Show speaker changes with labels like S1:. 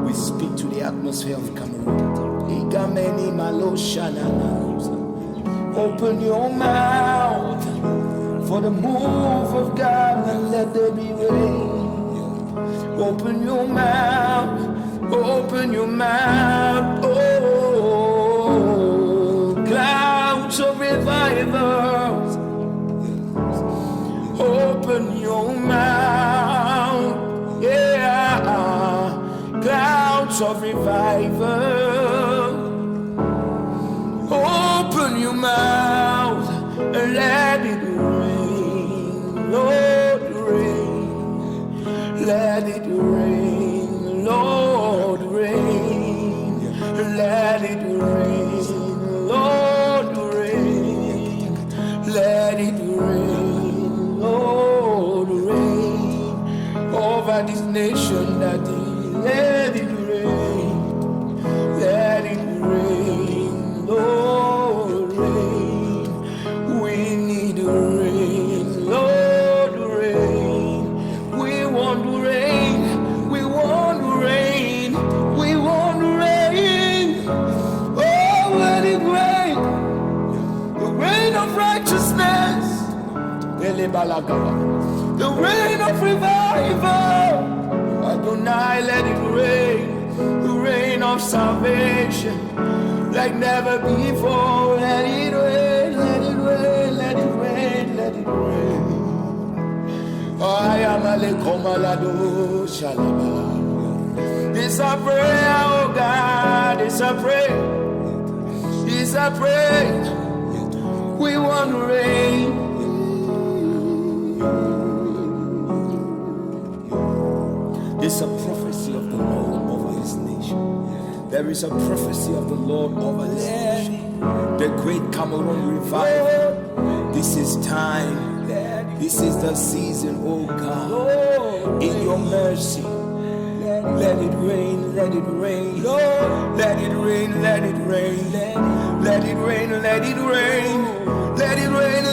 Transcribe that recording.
S1: We speak to the atmosphere of Cameroon. Igameni Maloshana. Open your mouth for the move of God and let there be rain. Open your mouth, open your mouth. Oh, clouds of revival. Open your mouth, yeah, clouds of revival. Open your mouth and let it rain, Lord, rain. Let it rain, Lord, rain. Let it rain, Lord, rain. Let it rain, Lord, rain. Over this nation, Daddy, let it rain. Let it rain, Lord, rain. We need rain, Lord, rain. We want rain, we want rain, we want rain. Oh, let it rain, the rain of righteousness, the rain of revival. Adonai, let it rain, the rain of salvation, like never before. Let it rain, let it rain, let it rain, let it rain. I am a lekomalado shalaba. It's a prayer, oh God, it's a prayer, it's a prayer. We want rain. There's a prophecy of the Lord over this nation. There is a prophecy of the Lord over this nation. The great Cameroon revival. This is time. This is the season, oh God. In your mercy, let it rain, let it rain. Let it rain, let it rain. Let it rain, let it rain. Let it rain,